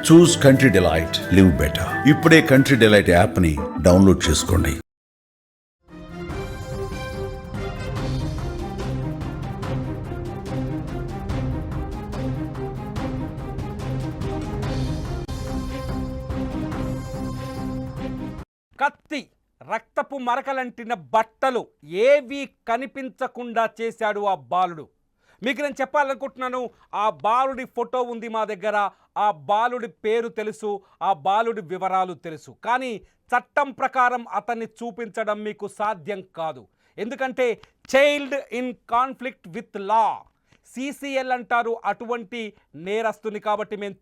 చూస్ country delight, live better. ఇప్పుడే country delight app ని download చేసుకోండి. కత్తి, రక్తపు మరకలంటిన బట్టలు ఏవీ కనిపించకుండా చేశాడు ఆ బాలుడు. మీకు నేను చెప్పాలనుకుంటున్నాను, ఆ బాలుడి ఫోటో ఉంది మా దగ్గర, ఆ బాలుడి పేరు తెలుసు, ఆ బాలుడి వివరాలు తెలుసు. కానీ చట్టం ప్రకారం అతన్ని చూపించడం మీకు సాధ్యం కాదు. ఎందుకంటే child in conflict with law, CCL అంటారు అటువంటి నేరస్తుని. కాబట్టి మేము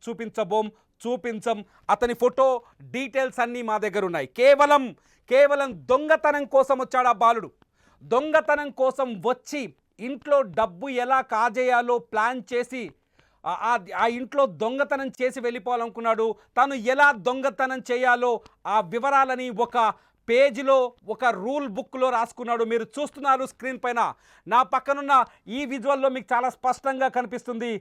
చూపించం. అతని ఫోటో డీటెయిల్స్ అన్నీ మా దగ్గర ఉన్నాయి. కేవలం దొంగతనం కోసం వచ్చాడు ఆ బాలుడు. దొంగతనం కోసం వచ్చి ఇంట్లో డబ్బు ఎలా కాజేయాలో ప్లాన్ చేసి ఆ ఇంట్లో దొంగతనం చేసి వెళ్ళిపోవాలనుకున్నాడు. తను ఎలా దొంగతనం చేయాలో ఆ వివరాలని ఒక పేజీలో, ఒక రూల్ బుక్లో రాసుకున్నాడు. మీరు చూస్తున్నారు స్క్రీన్ పైన. నా పక్కనున్న ఈ విజువల్లో మీకు చాలా స్పష్టంగా కనిపిస్తుంది.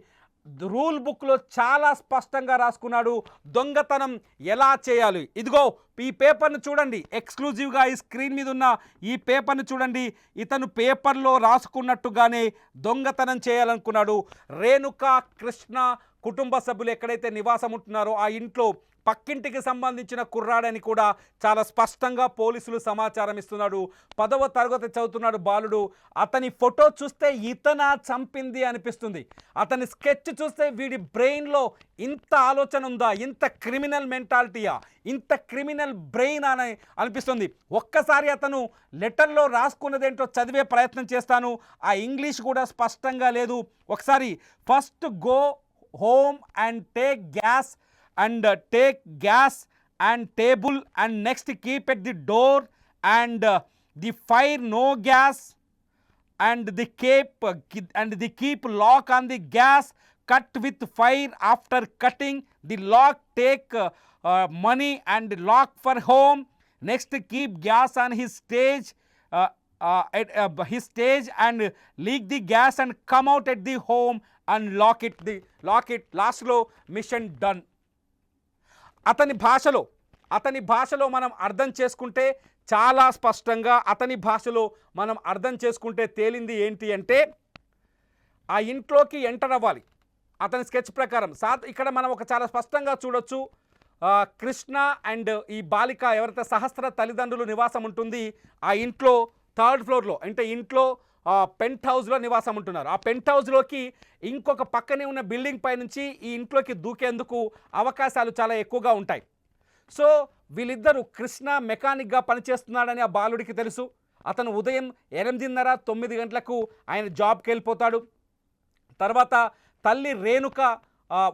రూల్ బుక్లో చాలా స్పష్టంగా రాసుకున్నాడు దొంగతనం ఎలా చేయాలి. ఇదిగో ఈ పేపర్ను చూడండి, ఎక్స్క్లూజివ్గా ఈ స్క్రీన్ మీద ఉన్న ఈ పేపర్ను చూడండి. ఇతను పేపర్లో రాసుకున్నట్టుగానే దొంగతనం చేయాలనుకున్నాడు. రేణుక కృష్ణ కుటుంబ సభ్యులు ఎక్కడైతే నివాసం ఉంటున్నారో ఆ ఇంట్లో పక్కింటికి సంబంధించిన కుర్రాడని కూడా చాలా స్పష్టంగా పోలీసులు సమాచారం ఇస్తున్నాడు. 10వ తరగతి చదువుతున్నాడు బాలుడు. అతని ఫోటో చూస్తే ఇతన చంపింది అనిపిస్తుంది. అతని స్కెచ్ చూస్తే వీడి బ్రెయిన్లో ఇంత ఆలోచన ఉందా, ఇంత క్రిమినల్ మెంటాలిటీయా, ఇంత క్రిమినల్ బ్రెయిన్ అని అనిపిస్తుంది. ఒక్కసారి అతను లెటర్లో రాసుకున్నదేంటో చదివే ప్రయత్నం చేస్తాను. ఆ ఇంగ్లీష్ కూడా స్పష్టంగా లేదు. ఒకసారి first go home and take gas and table and next keep at the door and the fire no gas and the keep lock on the gas, cut with fire after cutting the lock, take money and lock for home, next keep gas on his stage and leak the gas and come out at the home and lock it. లాస్ట్లో machine done. అతని భాషలో మనం అర్థం చేసుకుంటే చాలా స్పష్టంగా మనం అర్థం చేసుకుంటే తేలింది ఏంటి అంటే ఆ ఇంట్లోకి ఎంటర్ అవ్వాలి అతని స్కెచ్ ప్రకారం. ఇక్కడ మనం ఒక చాలా స్పష్టంగా చూడొచ్చు. కృష్ణ అండ్ ఈ బాలిక ఎవరైతే సహస్ర తల్లిదండ్రులు నివాసం ఉంటుంది ఆ ఇంట్లో 3rd ఫ్లోర్లో, అంటే ఇంట్లో పెంట్ హౌస్లో నివాసం ఉంటున్నారు. ఆ పెంట్ హౌస్లోకి ఇంకొక పక్కనే ఉన్న బిల్డింగ్ పై నుంచి ఈ ఇంట్లోకి దూకేందుకు అవకాశాలు చాలా ఎక్కువగా ఉంటాయి. సో వీళ్ళిద్దరూ, కృష్ణ మెకానిక్గా పనిచేస్తున్నాడని ఆ బాలుడికి తెలుసు. అతను ఉదయం 8:30-9 గంటలకు ఆయన జాబ్కి వెళ్ళిపోతాడు. తర్వాత తల్లి రేణుక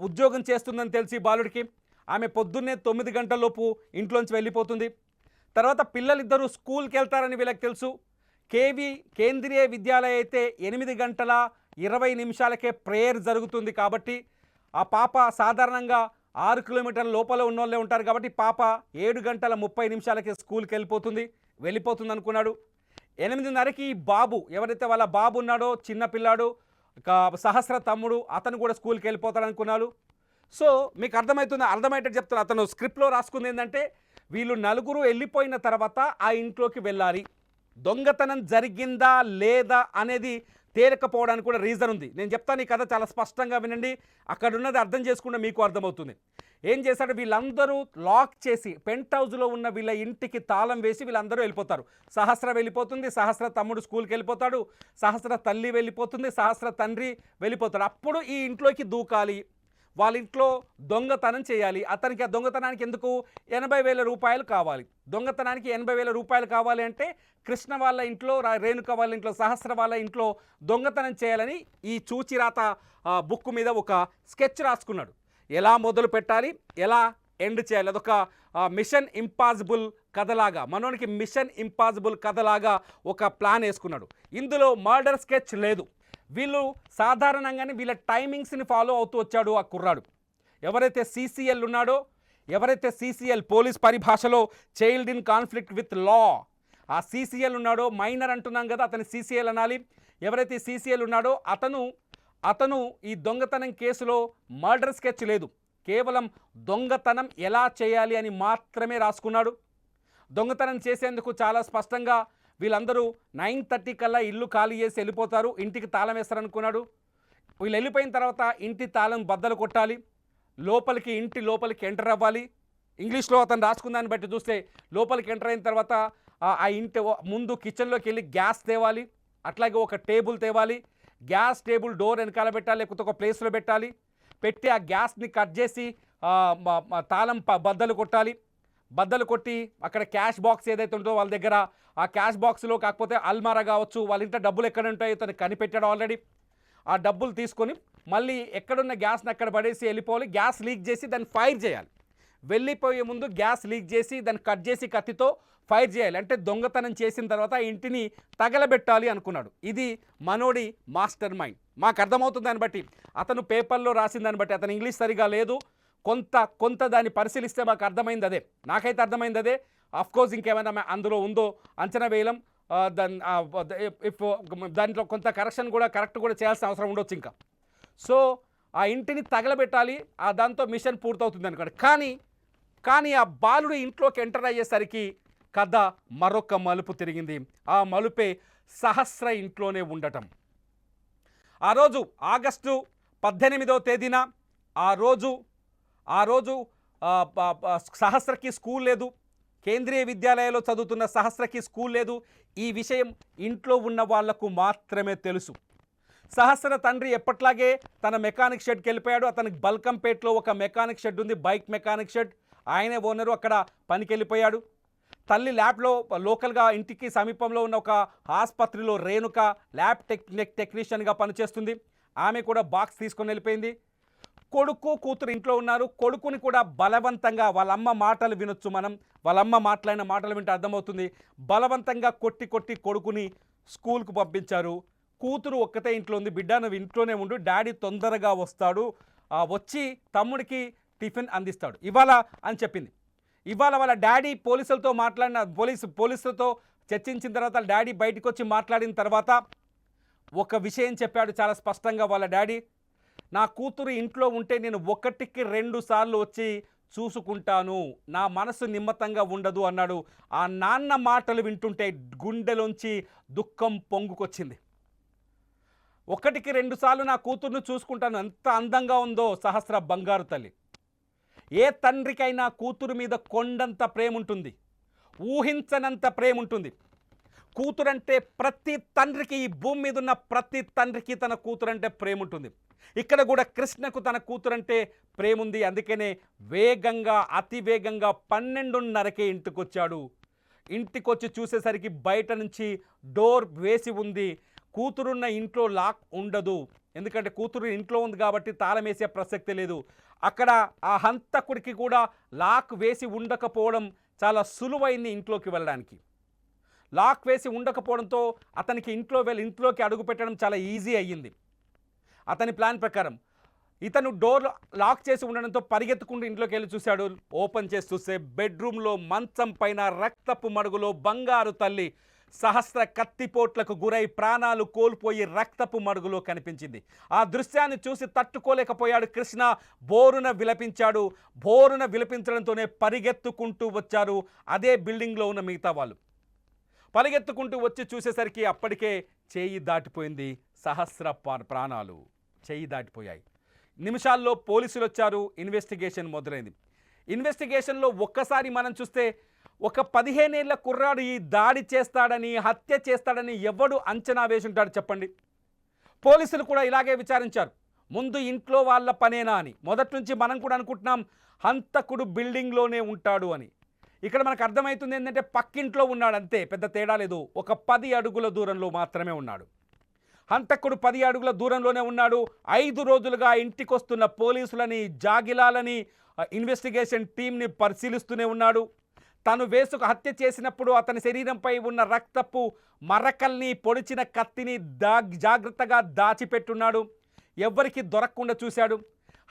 ఉద్యోగం చేస్తుందని తెలిసి బాలుడికి ఆమె పొద్దున్నే 9 గంటలలోపు ఇంట్లోంచి వెళ్ళిపోతుంది. తర్వాత పిల్లలిద్దరూ స్కూల్కి వెళ్తారని వీళ్ళకి తెలుసు. కేంద్రీయ విద్యాలయ అయితే 8:20 ప్రేయర్ జరుగుతుంది. కాబట్టి ఆ పాప సాధారణంగా 6 కిలోమీటర్ల లోపల ఉన్నోళ్ళే ఉంటారు. కాబట్టి పాప 7:30 స్కూల్కి వెళ్ళిపోతుంది అనుకున్నాడు. 8:30కి బాబు, ఎవరైతే వాళ్ళ బాబు ఉన్నాడో చిన్న పిల్లాడు, సహస్ర తమ్ముడు, అతను కూడా స్కూల్కి వెళ్ళిపోతాడు అనుకున్నాడు. సో మీకు అర్థమయ్యేటట్టు చెప్తాను. అతను స్క్రిప్ట్లో రాసుకుంది ఏంటంటే వీళ్ళు నలుగురు వెళ్ళిపోయిన తర్వాత ఆ ఇంట్లోకి వెళ్ళాలి. దొంగతనం జరిగిందా లేదా అనేది తేలికపోవడానికి కూడా రీజన్ ఉంది. నేను చెప్తాను, ఈ కథ చాలా స్పష్టంగా వినండి. అక్కడ ఉన్నది అర్థం చేసుకుంటే మీకు అర్థమవుతుంది. ఏం చేశాడు, వీళ్ళందరూ లాక్ చేసి పెంట్ హౌస్లో ఉన్న వీళ్ళ ఇంటికి తాళం వేసి వీళ్ళందరూ వెళ్ళిపోతారు. సహస్ర వెళ్ళిపోతుంది, సహస్ర తమ్ముడు స్కూల్కి వెళ్ళిపోతాడు, సహస్ర తల్లి వెళ్ళిపోతుంది, సహస్ర తండ్రి వెళ్ళిపోతాడు. అప్పుడు ఈ ఇంట్లోకి దూకాలి, వాళ్ళ ఇంట్లో దొంగతనం చేయాలి. అతనికి ఆ దొంగతనానికి ఎందుకు 80,000 రూపాయలు కావాలి. దొంగతనానికి 80,000 రూపాయలు కావాలి అంటే కృష్ణ వాళ్ళ ఇంట్లో, రేణుక వాళ్ళ ఇంట్లో, సహస్ర వాళ్ళ ఇంట్లో దొంగతనం చేయాలని ఈ చూచిరాత బుక్ మీద ఒక స్కెచ్ రాసుకున్నాడు. ఎలా మొదలు పెట్టాలి, ఎలా ఎండ్ చేయాలి, అదొక మిషన్ ఇంపాసిబుల్ కథలాగా, మనోనికి మిషన్ ఇంపాసిబుల్ కథలాగా ఒక ప్లాన్ వేసుకున్నాడు. ఇందులో మర్డర్ స్కెచ్ లేదు. వీళ్ళు సాధారణంగానే వీళ్ళ టైమింగ్స్ని ఫాలో అవుతూ వచ్చాడు ఆ కుర్రాడు. ఎవరైతే CCL పోలీస్ పరిభాషలో child in conflict with law, ఆ CCL ఉన్నాడో, మైనర్ అంటున్నాం కదా, అతని CCL అనాలి. ఎవరైతే CCL ఉన్నాడో అతను ఈ దొంగతనం కేసులో మర్డర్ స్కెచ్ లేదు. కేవలం దొంగతనం ఎలా చేయాలి అని మాత్రమే రాసుకున్నాడు. దొంగతనం చేసేందుకు చాలా స్పష్టంగా వీళ్ళందరూ 9:30 కల్లా ఇల్లు ఖాళీ చేసి వెళ్ళిపోతారు, ఇంటికి తాళం వేస్తారనుకున్నాడు. వీళ్ళు వెళ్ళిపోయిన తర్వాత ఇంటి తాళం బద్దలు కొట్టాలి, ఇంటి లోపలికి ఎంటర్ అవ్వాలి. ఇంగ్లీష్లో అతను రాసుకున్న దాన్ని బట్టి చూస్తే లోపలికి ఎంటర్ అయిన తర్వాత ఆ ఇంటి ముందు కిచెన్లోకి వెళ్ళి గ్యాస్ తేవాలి, అట్లాగే ఒక టేబుల్ తేవాలి. గ్యాస్ టేబుల్ డోర్ వెనకాల పెట్టాలి, లేకపోతే ఒక ప్లేస్లో పెట్టాలి. పెట్టి ఆ గ్యాస్ని కట్ చేసి తాళం బద్దలు కొట్టాలి. బద్దలు కొట్టి అక్కడ క్యాష్ బాక్స్ ఏదైతే ఉంటుందో వాళ్ళ దగ్గర ఆ క్యాష్ బాక్స్లో, కాకపోతే అల్మారా కావచ్చు, వాళ్ళ ఇంట్లో డబ్బులు ఎక్కడ ఉంటాయో తను కనిపెట్టాడు ఆల్రెడీ. ఆ డబ్బులు తీసుకొని మళ్ళీ ఎక్కడున్న గ్యాస్ని అక్కడ పడేసి వెళ్ళిపోవాలి. గ్యాస్ లీక్ చేసి దాన్ని ఫైర్ చేయాలి. వెళ్ళిపోయే ముందు గ్యాస్ లీక్ చేసి దాన్ని కట్ చేసి కత్తితో ఫైర్ చేయాలి. అంటే దొంగతనం చేసిన తర్వాత ఆ ఇంటిని తగలబెట్టాలి అనుకున్నాడు. ఇది మనోడి మాస్టర్ మైండ్. మాకు అర్థమవుతుంది దాన్ని బట్టి, అతను పేపర్లో రాసిన దాన్ని బట్టి. అతను ఇంగ్లీష్ సరిగా లేదు, కొంత దాన్ని పరిశీలిస్తే మాకు అర్థమైంది అదే, నాకైతే అర్థమైంది అదే. అఫ్కోర్స్ ఇంకేమైనా అందులో ఉందో అంచనా వేయలేం. దాంట్లో కొంత కరెక్ట్ కూడా చేయాల్సిన అవసరం ఉండొచ్చు ఇంకా. సో ఆ ఇంటిని తగలబెట్టాలి, దాంతో మిషన్ పూర్తవుతుంది అనుకోండి. కానీ ఆ బాలుడు ఇంట్లోకి ఎంటర్ అయ్యేసరికి కథ మరొక మలుపు తిరిగింది. ఆ మలుపే సహస్ర ఇంట్లోనే ఉండటం. ఆ రోజు ఆగస్టు 18వ తేదీన ఆ రోజు సహస్రకి స్కూల్ లేదు. కేంద్రీయ విద్యాలయంలో చదువుతున్న సహస్రకి స్కూల్ లేదు. ఈ విషయం ఇంట్లో ఉన్న వాళ్లకు మాత్రమే తెలుసు. సహస్ర తండ్రి ఎప్పట్లాగే తన మెకానిక్ షెడ్కి వెళ్ళిపోయాడు. అతనికి బల్కంపేట్లో ఒక మెకానిక్ షెడ్ ఉంది, బైక్ మెకానిక్ షెడ్. ఆయనే ఓనరు, అక్కడ పనికి వెళ్ళిపోయాడు. తల్లి ల్యాబ్లో లోకల్గా ఇంటికి సమీపంలో ఉన్న ఒక ఆసుపత్రిలో రేణుక ల్యాబ్ టెక్నీషియన్గా పనిచేస్తుంది. ఆమె కూడా బాక్స్ తీసుకొని వెళ్ళిపోయింది. కొడుకు కూతురు ఇంట్లో ఉన్నారు. కొడుకుని కూడా బలవంతంగా, వాళ్ళమ్మ మాటలు వినొచ్చు మనం, వాళ్ళమ్మ మాట్లాడిన మాటలు వింటే అర్థమవుతుంది, బలవంతంగా కొట్టి కొడుకుని స్కూల్కు పంపించారు. కూతురు ఒక్కతే ఇంట్లో ఉంది. బిడ్డ నువ్వు ఇంట్లోనే ఉండు, డాడీ తొందరగా వస్తాడు, వచ్చి తమ్ముడికి టిఫిన్ అందిస్తాడు ఇవాళ అని చెప్పింది. ఇవాళ వాళ్ళ డాడీ పోలీసులతో చర్చించిన తర్వాత డాడీ బయటకు వచ్చి మాట్లాడిన తర్వాత ఒక విషయం చెప్పాడు చాలా స్పష్టంగా. వాళ్ళ డాడీ, నా కూతురు ఇంట్లో ఉంటే నేను 1కి 2 సార్లు వచ్చి చూసుకుంటాను, నా మనసు నిమ్మతంగా ఉండదు అన్నాడు. ఆ నాన్న మాటలు వింటుంటే గుండెలోంచి దుఃఖం పొంగుకొచ్చింది. 1కి 2 సార్లు నా కూతుర్ను చూసుకుంటాను, ఎంత అందంగా ఉందో సహస్ర బంగారు తల్లి. ఏ తండ్రికైనా కూతురు మీద కొండంత ప్రేమ ఉంటుంది, ఊహించనంత ప్రేమ ఉంటుంది. కూతురంటే ప్రతి తండ్రికి, ఈ భూమి మీద ఉన్న ప్రతి తండ్రికి తన కూతురంటే ప్రేమ ఉంటుంది. ఇక్కడ కూడా కృష్ణకు తన కూతురంటే ప్రేమ ఉంది. అందుకనే అతి వేగంగా 12:30కే ఇంటికొచ్చాడు. ఇంటికొచ్చి చూసేసరికి బయట నుంచి డోర్ వేసి ఉంది. కూతురున్న ఇంట్లో లాక్ ఉండదు, ఎందుకంటే కూతురు ఇంట్లో ఉంది కాబట్టి తాళం వేసే ప్రసక్తి లేదు. అక్కడ ఆ హంతకుడికి కూడా లాక్ వేసి ఉండకపోవడం చాలా సులువైంది ఇంట్లోకి వెళ్ళడానికి. లాక్ వేసి ఉండకపోవడంతో అతనికి ఇంట్లోకి అడుగు పెట్టడం చాలా ఈజీ అయ్యింది. అతని ప్లాన్ ప్రకారం ఇతను డోర్ లాక్ చేసి ఉండడంతో పరిగెత్తుకుంటూ ఇంట్లోకి వెళ్ళి చూశాడు. ఓపెన్ చేసి చూస్తే బెడ్రూమ్లో మంచం పైన రక్తపు మడుగులో బంగారు తల్లి సహస్ర కత్తిపోట్లకు గురై ప్రాణాలు కోల్పోయి రక్తపు మడుగులో కనిపించింది. ఆ దృశ్యాన్ని చూసి తట్టుకోలేకపోయాడు కృష్ణ. బోరున విలపించాడు. బోరున విలపించడంతోనే పరిగెత్తుకుంటూ వచ్చారు అదే బిల్డింగ్లో ఉన్న మిగతా వాళ్ళు. పరిగెత్తుకుంటూ వచ్చి చూసేసరికి అప్పటికే చేయి దాటిపోయింది. సహస్ర ప్రాణాలు చేయి దాటిపోయాయి. నిమిషాల్లో పోలీసులు వచ్చారు. ఇన్వెస్టిగేషన్ మొదలైంది. ఇన్వెస్టిగేషన్లో ఒక్కసారి మనం చూస్తే ఒక 15 ఏళ్ల కుర్రాడు ఈ దాడి చేస్తాడని, హత్య చేస్తాడని ఎవడు అంచనా వేసి ఉంటాడు చెప్పండి? పోలీసులు కూడా ఇలాగే విచారించారు. ముందు ఇంట్లో వాళ్ళ పనేనా అని. మొదటి నుంచి మనం కూడా అనుకుంటున్నాం హంతకుడు బిల్డింగ్లోనే ఉంటాడు అని. ఇక్కడ మనకు అర్థమవుతుంది ఏంటంటే పక్కింట్లో ఉన్నాడు, అంతే, పెద్ద తేడా లేదు. ఒక 10 అడుగుల దూరంలో మాత్రమే ఉన్నాడు. హంతకుడు 10 అడుగుల దూరంలోనే ఉన్నాడు. 5 రోజులుగా ఇంటికి వస్తున్న పోలీసులని, జాగిలాలని, ఇన్వెస్టిగేషన్ టీంని పరిశీలిస్తూనే ఉన్నాడు. తను హత్య చేసినప్పుడు అతని శరీరంపై ఉన్న రక్తపు మరకల్ని, పొడిచిన కత్తిని జాగ్రత్తగా దాచిపెట్టున్నాడు. ఎవ్వరికి దొరకకుండా చూశాడు.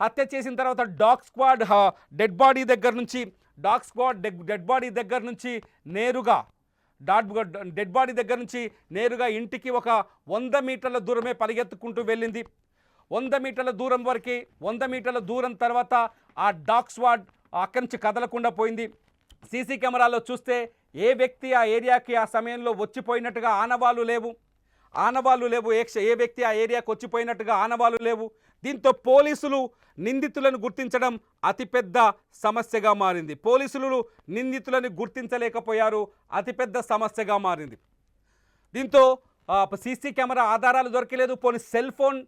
హత్య చేసిన తర్వాత డాగ్ స్క్వాడ్ డెడ్ బాడీ దగ్గర నుంచి నేరుగా ఇంటికి ఒక 100 మీటర్ల దూరమే పరిగెత్తుకుంటూ వెళ్ళింది. 100 మీటర్ల దూరం వరకు 100 మీటర్ల దూరం తర్వాత ఆ డాగ్ స్క్వాడ్ అక్కడి నుంచి కదలకుండా పోయింది. సీసీ కెమెరాలో చూస్తే ఏ వ్యక్తి ఆ ఏరియాకి ఆ సమయంలో వచ్చిపోయినట్టుగా ఆనవాళ్ళు లేవు. ఏ వ్యక్తి ఆ ఏరియాకి వచ్చిపోయినట్టుగా ఆనవాళ్ళు లేవు. దీంతో పోలీసులు నిందితులను గుర్తించడం అతిపెద్ద సమస్యగా మారింది. పోలీసులు నిందితులను గుర్తించలేకపోయారు, అతిపెద్ద సమస్యగా మారింది. దీంతో సీసీ కెమెరా ఆధారాలు దొరకలేదు. పోనీ సెల్ ఫోన్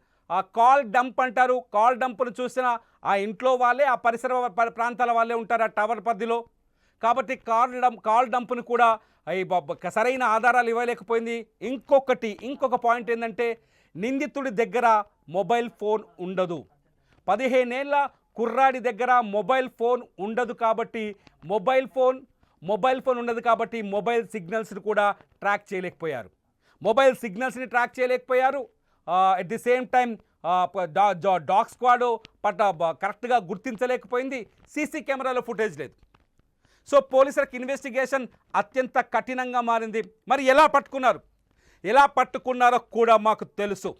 కాల్ డంప్ అంటారు, కాల్ డంప్ను చూసిన ఆ ఇంట్లో వాళ్ళే, ఆ పరిసర ప్రాంతాల వాళ్ళే ఉంటారు ఆ టవర్ పరిధిలో. కాబట్టి కాల్ డంప్ను కూడా సరైన ఆధారాలు ఇవ్వలేకపోయింది. ఇంకొక పాయింట్ ఏంటంటే నిందితుడి దగ్గర మొబైల్ ఫోన్ ఉండదు. 15 ఏళ్ల కుర్రాడి దగ్గర మొబైల్ ఫోన్ ఉండదు కాబట్టి మొబైల్ సిగ్నల్స్ని కూడా ట్రాక్ చేయలేకపోయారు. At the same time dog squad కరెక్ట్గా గుర్తించలేకపోయింది. సీసీ కెమెరాలో ఫుటేజ్ లేదు. సో పోలీసులకు ఇన్వెస్టిగేషన్ అత్యంత కఠినంగా మారింది. మరి ఎలా పట్టుకున్నారో కూడా మాకు తెలుసు.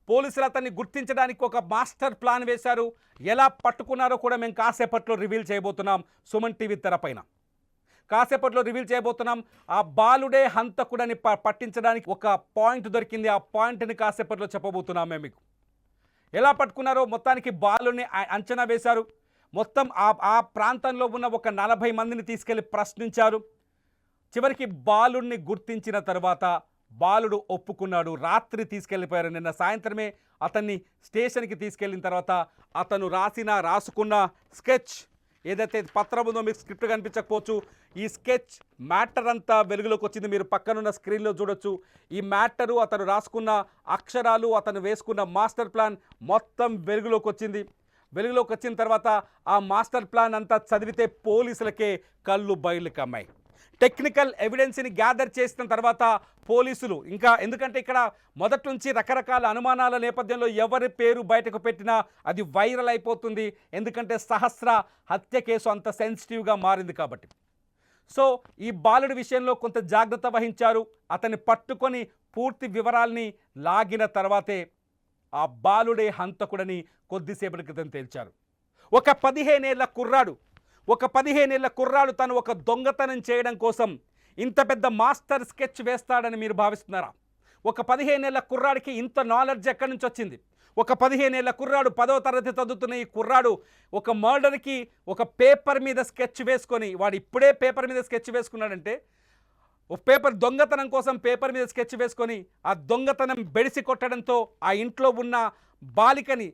పోలీసులు అతన్ని గుర్తించడానికి ఒక మాస్టర్ ప్లాన్ వేశారు. ఎలా పట్టుకున్నారో కూడా మేము కాసేపట్లో రివీల్ చేయబోతున్నాం. సుమన్ టీవీ తెరపైన కాసేపట్లో రివీల్ చేయబోతున్నాం. ఆ బాలుడే హంతకుడని పట్టించడానికి ఒక పాయింట్ దొరికింది. ఆ పాయింట్ని కాసేపట్లో చెప్పబోతున్నాం మేము మీకు. ఎలా పట్టుకున్నారో మొత్తానికి బాలుని అంచనా వేశారు. మొత్తం ఆ ప్రాంతంలో ఉన్న ఒక 40 మందిని తీసుకెళ్లి ప్రశ్నించారు. చివరికి బాలుడిని గుర్తించిన తర్వాత బాలుడు ఒప్పుకున్నాడు. రాత్రి తీసుకెళ్ళిపోయారు. నిన్న సాయంత్రమే అతన్ని స్టేషన్కి తీసుకెళ్ళిన తర్వాత అతను రాసుకున్న స్కెచ్ ఏదైతే పత్రం ఉందో, మీకు స్క్రిప్ట్ కనిపించకపోవచ్చు, ఈ స్కెచ్ మ్యాటర్ అంతా వెలుగులోకి వచ్చింది. మీరు పక్కనున్న స్క్రీన్లో చూడొచ్చు. ఈ మ్యాటరు, అతను రాసుకున్న అక్షరాలు, అతను వేసుకున్న మాస్టర్ ప్లాన్ మొత్తం వెలుగులోకి వచ్చిన తర్వాత ఆ మాస్టర్ ప్లాన్ అంతా చదివితే పోలీసులకే కళ్ళు బయలు కమ్మాయి. టెక్నికల్ ఎవిడెన్స్ని గ్యాదర్ చేసిన తర్వాత పోలీసులు ఎందుకంటే ఇక్కడ మొదటి నుంచి రకరకాల అనుమానాల నేపథ్యంలో ఎవరి పేరు బయటకు పెట్టినా అది వైరల్ అయిపోతుంది. ఎందుకంటే సహస్ర హత్య కేసు అంత సెన్సిటివ్గా మారింది కాబట్టి. సో ఈ బాలుడి విషయంలో కొంత జాగ్రత్త వహించారు. అతన్ని పట్టుకొని పూర్తి వివరాల్ని లాగిన తర్వాతే ఆ బాలుడే హంతకుడని కొద్దిసేపటి క్రితం తేల్చారు. ఒక 15 ఏళ్ల కుర్రాడు తను ఒక దొంగతనం చేయడం కోసం ఇంత పెద్ద మాస్టర్ స్కెచ్ వేస్తాడని మీరు భావిస్తున్నారా? ఒక 15 ఏళ్ల కుర్రాడికి ఇంత నాలెడ్జ్ ఎక్కడి నుంచి వచ్చింది? ఒక 15 ఏళ్ల కుర్రాడు, 10వ తరగతి చదువుతున్న ఈ కుర్రాడు ఒక మర్డర్కి ఒక పేపర్ మీద స్కెచ్ వేసుకొని, వాడు ఇప్పుడే పేపర్ మీద స్కెచ్ వేసుకున్నాడంటే, దొంగతనం కోసం పేపర్ మీద స్కెచ్ వేసుకొని ఆ దొంగతనం బెడిసి కొట్టడంతో ఆ ఇంట్లో ఉన్న బాలికని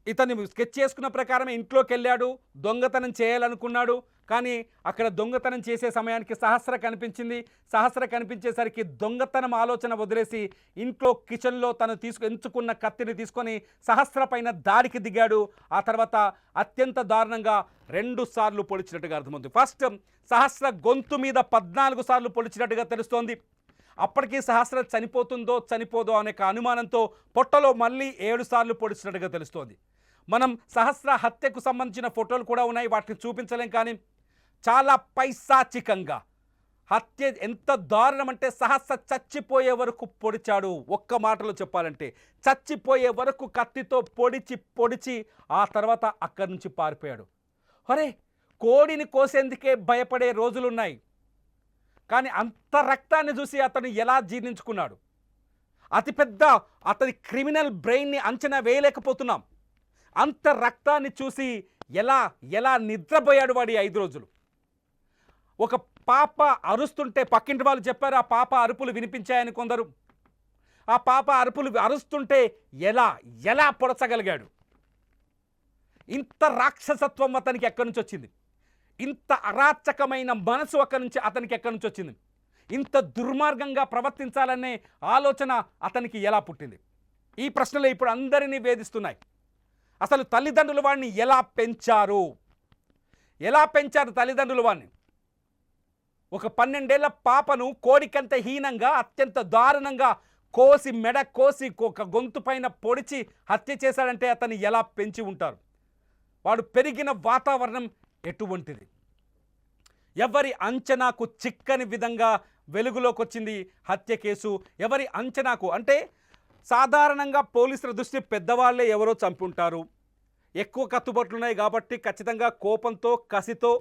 ఇతను స్కెచ్ చేసుకున్న ప్రకారమే ఇంట్లోకి వెళ్ళాడు, దొంగతనం చేయాలనుకున్నాడు. కానీ అక్కడ దొంగతనం చేసే సమయానికి సహస్ర కనిపించేసరికి దొంగతనం ఆలోచన వదిలేసి ఇంట్లో కిచెన్లో తను ఎంచుకున్న కత్తిని తీసుకొని సహస్ర పైన దాడికి దిగాడు. ఆ తర్వాత అత్యంత దారుణంగా 2 సార్లు పొడిచినట్టుగా అర్థమవుతుంది. ఫస్ట్ సహస్ర గొంతు మీద 14 సార్లు పొడిచినట్టుగా తెలుస్తోంది. అప్పటికీ సహస్ర చనిపోదో అనే అనుమానంతో పొట్టలో మళ్ళీ 7 సార్లు పొడిచినట్టుగా తెలుస్తోంది. మనం సహస్ర హత్యకు సంబంధించిన ఫోటోలు కూడా ఉన్నాయి, వాటిని చూపించలేం. కానీ చాలా పైశాచికంగా హత్య ఎంత దారుణం అంటే సహస్ర చచ్చిపోయే వరకు పొడిచాడు. ఒక్క మాటలో చెప్పాలంటే చచ్చిపోయే వరకు కత్తితో పొడిచి ఆ తర్వాత అక్కడి నుంచి పారిపోయాడు. అరే, కోడిని కోసేందుకే భయపడే రోజులున్నాయి. కానీ అంత రక్తాన్ని చూసి అతను ఎలా జీర్ణించుకున్నాడు? అతని క్రిమినల్ బ్రెయిన్ని అంచనా వేయలేకపోతున్నాం. అంత రక్తాన్ని చూసి ఎలా నిద్రపోయాడు వాడి 5 రోజులు. ఒక పాప అరుస్తుంటే పక్కింటి వాళ్ళు చెప్పారు, ఆ పాప అరుపులు వినిపించాయని కొందరు. ఆ పాప అరుపులు అరుస్తుంటే ఎలా పొడచగలిగాడు? ఇంత రాక్షసత్వం అతనికి ఎక్కడి నుంచి వచ్చింది? ఇంత అరాచకమైన మనసు అతనికి ఎక్కడి నుంచి వచ్చింది? ఇంత దుర్మార్గంగా ప్రవర్తించాలనే ఆలోచన అతనికి ఎలా పుట్టింది? ఈ ప్రశ్నలు ఇప్పుడు అందరినీ వేధిస్తున్నాయి. అసలు తల్లిదండ్రులు వాడిని ఎలా పెంచారు తల్లిదండ్రులు వాడిని? ఒక 12 ఏళ్ల పాపను కోడికంత హీనంగా, అత్యంత దారుణంగా మెడ కోసి ఒక గొంతు పైన పొడిచి హత్య చేశాడంటే అతన్ని ఎలా పెంచి ఉంటారు? వాడు పెరిగిన వాతావరణం ఎటువంటిది? ఎవరి అంచనాకు చిక్కని విధంగా వెలుగులోకి వచ్చింది హత్య కేసు. ఎవరి అంచనాకు అంటే సాధారణంగా పోలీసుల దృష్టి పెద్దవాళ్ళే ఎవరో చంపుంటారు, ఎక్కువ కత్తుబొట్లున్నాయి కాబట్టి ఖచ్చితంగా కోపంతో కసితో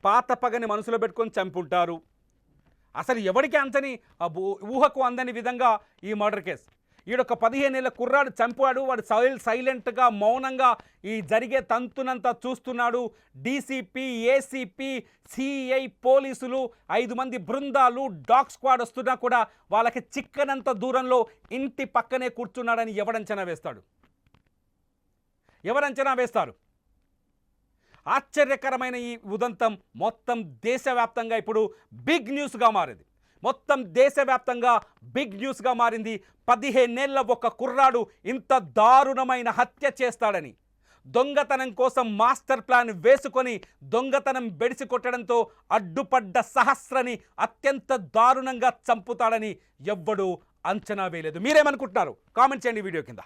పాత పగని మనసులో పెట్టుకొని చంపుంటారు. అసలు ఎవరికి అంతని ఊహకు అందని విధంగా ఈ మర్డర్ కేసు. ఈడొక 15 ఏళ్ల కుర్రాడు చంపాడు, వాడు సైలెంట్గా మౌనంగా ఈ జరిగే తంతునంతా చూస్తున్నాడు. డీసీపీ, ఏసీపీ, సిఐ, పోలీసులు 5 మంది బృందాలు, డాగ్ స్క్వాడ్ వస్తున్నా కూడా వాళ్ళకి చిక్కనంత దూరంలో ఇంటి పక్కనే కూర్చున్నాడని ఎవరంచనా వేస్తాడు? ఎవరంచనా వేస్తారు? ఆశ్చర్యకరమైన ఈ ఉదంతం మొత్తం దేశవ్యాప్తంగా ఇప్పుడు బిగ్ న్యూస్గా మారింది. మొత్తం దేశవ్యాప్తంగా బిగ్ న్యూస్గా మారింది. 15 ఏళ్ల ఒక కుర్రాడు ఇంత దారుణమైన హత్య చేస్తాడని, దొంగతనం కోసం మాస్టర్ ప్లాన్ వేసుకొని దొంగతనం బెడిసి కొట్టడంతో అడ్డుపడ్డ సహస్రని అత్యంత దారుణంగా చంపుతాడని ఎవ్వడూ అంచనా వేయలేదు. మీరేమనుకుంటున్నారు? కామెంట్ చేయండి వీడియో కింద.